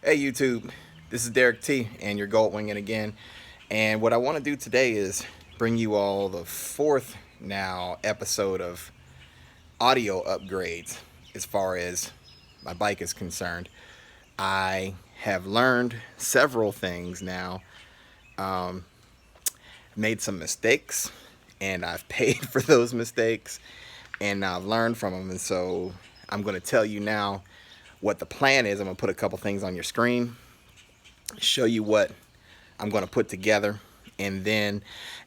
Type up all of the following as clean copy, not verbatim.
Hey YouTube, this is Derrick T and your GoldWing again. And what I want to do today is bring you all the fourth now episode of audio upgrades as far as my bike is concerned. I have learned several things now, made some mistakes, and I've paid for those mistakes, and I've learned from them. And so I'm going to tell you now what the plan is. I'm going to put a couple things on your screen, show you what I'm going to put together, and then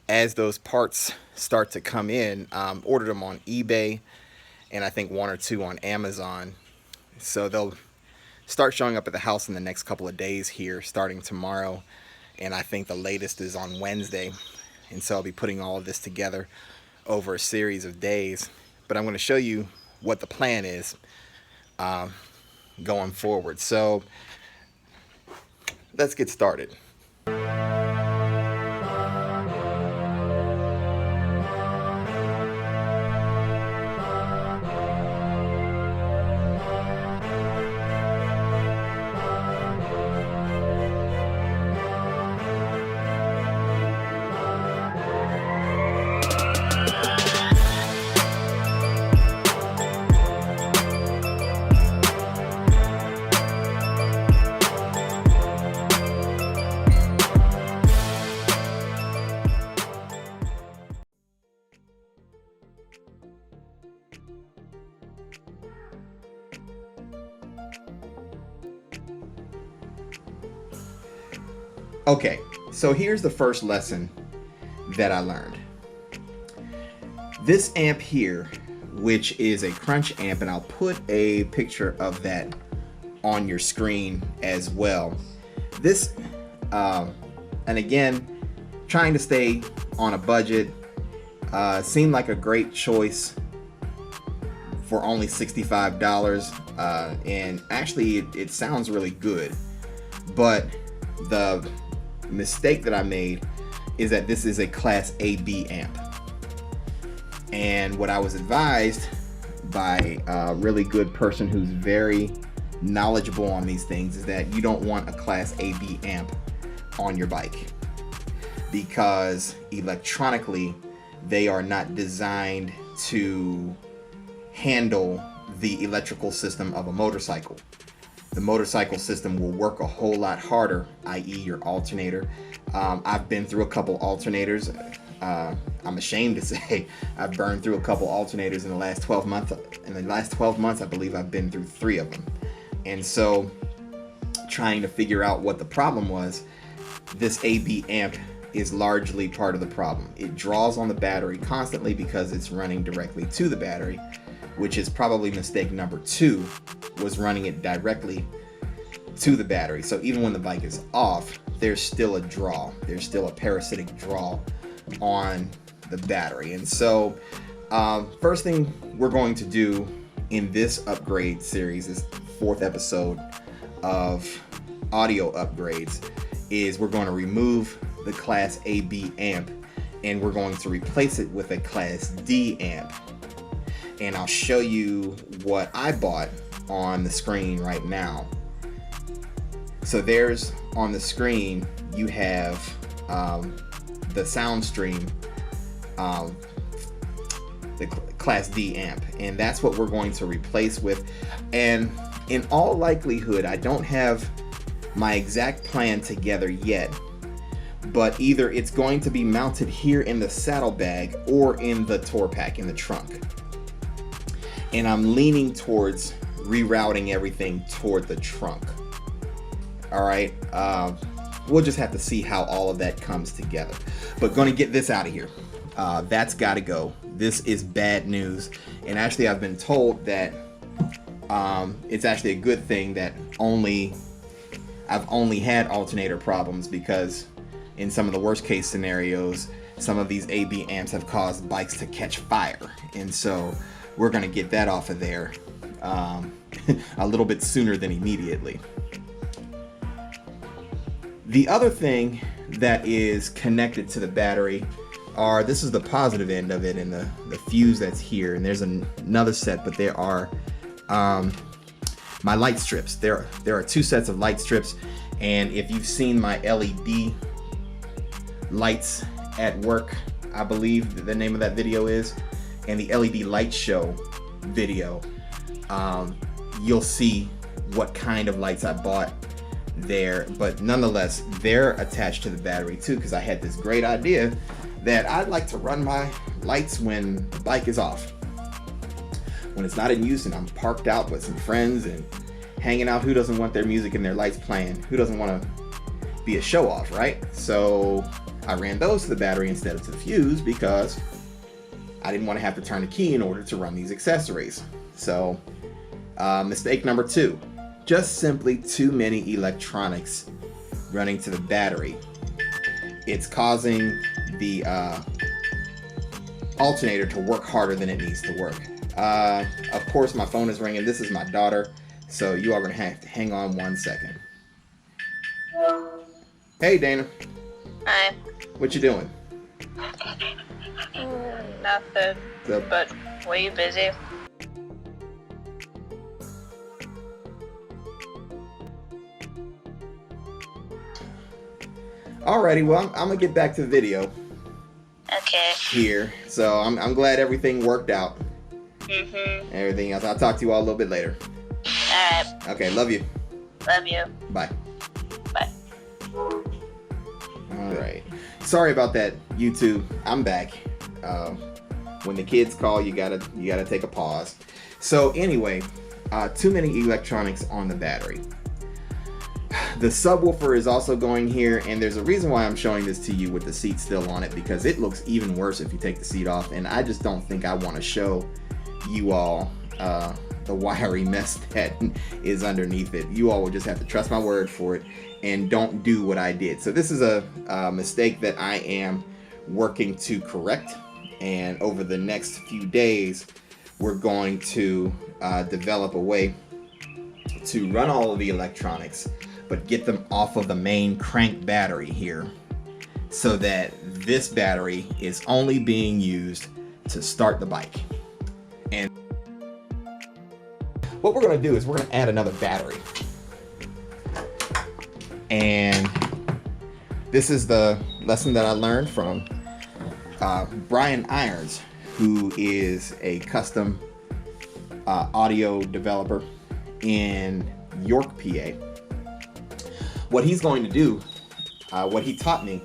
as those parts start to come in, ordered them on eBay and I think one or two on Amazon. So they'll start showing up at the house in the next couple of days here, starting tomorrow, and I think the latest is on Wednesday. And so I'll be putting all of this together over a series of days, but I'm going to show you what the plan is going forward. So let's get started. Okay, so here's the first lesson that I learned. This amp here, which is a crunch amp, and I'll put a picture of that on your screen as well. This, and again, trying to stay on a budget, seemed like a great choice for only $65, and actually it sounds really good, but the mistake that I made is that this is a class AB amp, and what I was advised by a really good person who's very knowledgeable on these things is that you don't want a class AB amp on your bike because electronically they are not designed to handle the electrical system of a motorcycle. The motorcycle system will work a whole lot harder, i.e. your alternator. I've been through a couple alternators. I'm ashamed to say I've burned through a couple alternators in the last 12 months. In the last 12 months, I believe I've been through 3 of them. And so trying to figure out what the problem was, this AB amp is largely part of the problem. It draws on the battery constantly because it's running directly to the battery, which is probably mistake number 2, was running it directly to the battery. So even when the bike is off, there's still a draw. There's still a parasitic draw on the battery. And so first thing we're going to do in this upgrade series, this 4th episode of audio upgrades, is we're going to remove the class AB amp and we're going to replace it with a class D amp. And I'll show you what I bought on the screen right now. So there's on the screen you have the sound stream, the class D amp, and that's what we're going to replace with. And in all likelihood, I don't have my exact plan together yet, but either it's going to be mounted here in the saddlebag or in the tour pack in the trunk. And I'm leaning towards rerouting everything toward the trunk. All right, we'll just have to see how all of that comes together. But going to get this out of here. That's got to go. This is bad news. And actually, I've been told that it's actually a good thing that I've only had alternator problems, because in some of the worst case scenarios, some of these AB amps have caused bikes to catch fire. And so we're going to get that off of there a little bit sooner than immediately. The other thing that is connected to the battery are, this is the positive end of it, and the fuse that's here, and there's another set, but there are my light strips. There are 2 sets of light strips, and if you've seen my LED lights at work, I believe the name of that video is, and the LED light show video, you'll see what kind of lights I bought there. But nonetheless, they're attached to the battery too, because I had this great idea that I'd like to run my lights when the bike is off, when it's not in use and I'm parked out with some friends and hanging out. Who doesn't want their music and their lights playing? Who doesn't want to be a show off, right? So I ran those to the battery instead of to the fuse, because I didn't want to have to turn the key in order to run these accessories. So mistake number 2, just simply too many electronics running to the battery. It's causing the alternator to work harder than it needs to work. Of course, my phone is ringing. This is my daughter, so you are going to have to hang on 1 second. Hey, Dana. Hi. What you doing? Nothing. But were you busy? Alrighty, well, I'm gonna get back to the video. Okay. Here, so I'm glad everything worked out. Everything else, I'll talk to you all a little bit later. Alright. Okay, love you. Love you. Bye. Bye. Alright. Sorry about that, YouTube. I'm back. When the kids call, you gotta take a pause. So anyway, too many electronics on the battery. The subwoofer is also going here, and there's a reason why I'm showing this to you with the seat still on it, because it looks even worse if you take the seat off, and I just don't think I want to show you all the wiry mess that is underneath it. You all will just have to trust my word for it and don't do what I did. So this is a mistake that I am working to correct, and over the next few days we're going to develop a way to run all of the electronics but get them off of the main crank battery here, so that this battery is only being used to start the bike. And what we're going to do is we're going to add another battery. And this is the lesson that I learned from Brian Irons, who is a custom audio developer in York, PA. What he's going to do, what he taught me,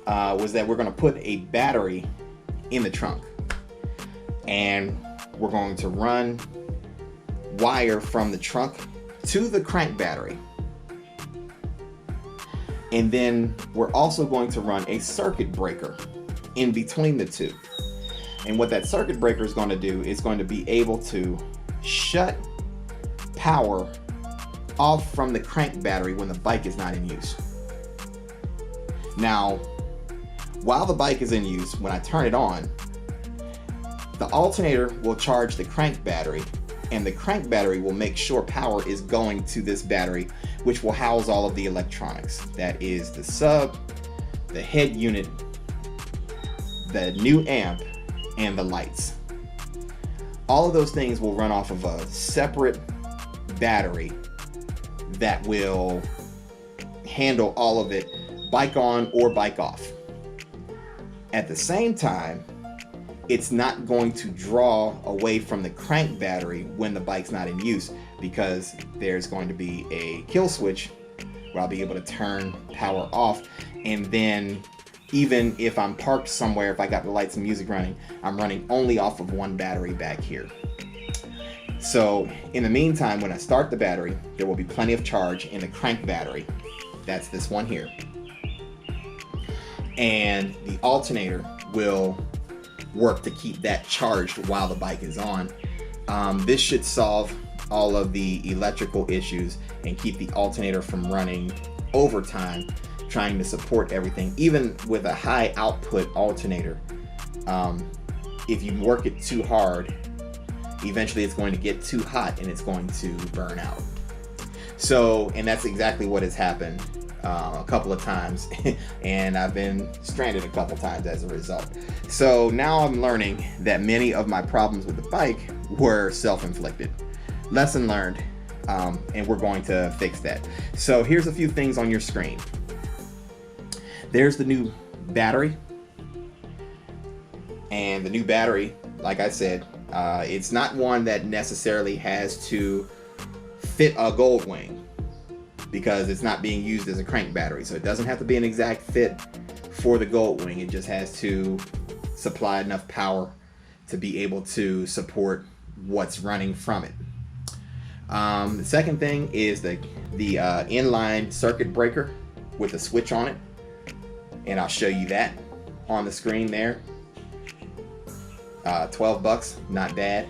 was that we're going to put a battery in the trunk, and we're going to run wire from the trunk to the crank battery. And then we're also going to run a circuit breaker in between the two. And what that circuit breaker is going to do is going to be able to shut power off from the crank battery when the bike is not in use. Now, while the bike is in use, when I turn it on, the alternator will charge the crank battery, and the crank battery will make sure power is going to this battery, which will house all of the electronics. That is the sub, the head unit, the new amp, and the lights. All of those things will run off of a separate battery that will handle all of it, bike on or bike off. At the same time, it's not going to draw away from the crank battery when the bike's not in use, because there's going to be a kill switch where I'll be able to turn power off. And then even if I'm parked somewhere, if I got the lights and music running, I'm running only off of one battery back here. So in the meantime, when I start the battery, there will be plenty of charge in the crank battery. That's this one here. And the alternator will work to keep that charged while the bike is on. This should solve all of the electrical issues and keep the alternator from running overtime, trying to support everything. Even with a high output alternator, if you work it too hard, eventually it's going to get too hot and it's going to burn out. So, and that's exactly what has happened a couple of times, and I've been stranded a couple times as a result. So now I'm learning that many of my problems with the bike were self-inflicted. Lesson learned. and we're going to fix that. So here's a few things on your screen. There's the new battery, and the new battery, like I said, it's not one that necessarily has to fit a GoldWing because it's not being used as a crank battery, so it doesn't have to be an exact fit for the GoldWing. It just has to supply enough power to be able to support what's running from it. The second thing is the inline circuit breaker with a switch on it, and I'll show you that on the screen there. 12 bucks, not bad.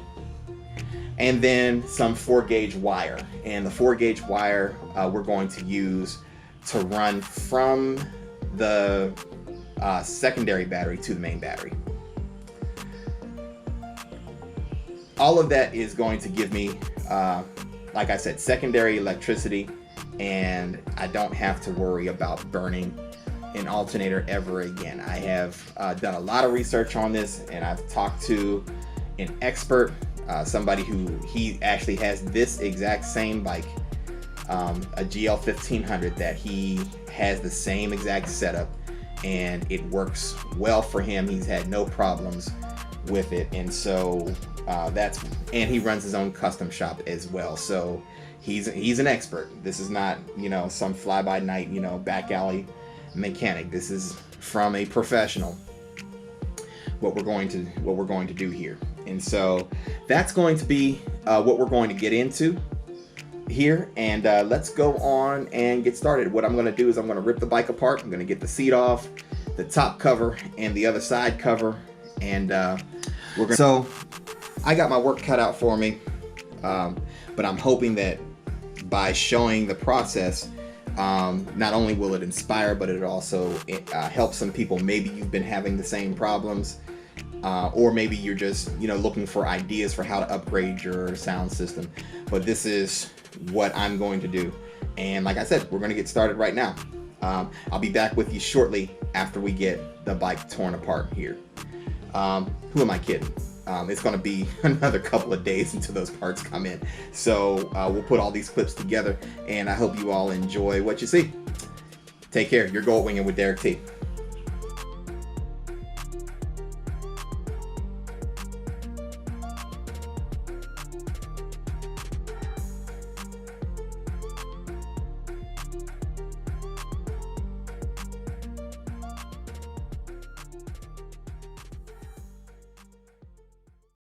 And then some 4-gauge wire, and the 4-gauge wire we're going to use to run from the secondary battery to the main battery. All of that is going to give me, like I said, secondary electricity, and I don't have to worry about burning an alternator ever again. I have done a lot of research on this, and I've talked to an expert, somebody he actually has this exact same bike, a GL1500, that he has the same exact setup, and it works well for him. He's had no problems with it, and so and he runs his own custom shop as well. So he's an expert. This is not, you know, some fly-by-night, you know, back alley mechanic. This is from a professional, what we're going to do here. And so that's going to be what we're going to get into here, and let's go on and get started. What I'm going to do is I'm going to rip the bike apart. I'm going to get the seat off, the top cover and the other side cover, and so I got my work cut out for me, but I'm hoping that by showing the process, not only will it inspire, but it also help some people. Maybe you've been having the same problems, or maybe you're just, you know, looking for ideas for how to upgrade your sound system. But this is what I'm going to do, and like I said, we're going to get started right now. I'll be back with you shortly after we get the bike torn apart here. Who am I kidding? It's going to be another couple of days until those parts come in. So we'll put all these clips together, and I hope you all enjoy what you see. Take care. You're GoldWinging with Derrick T.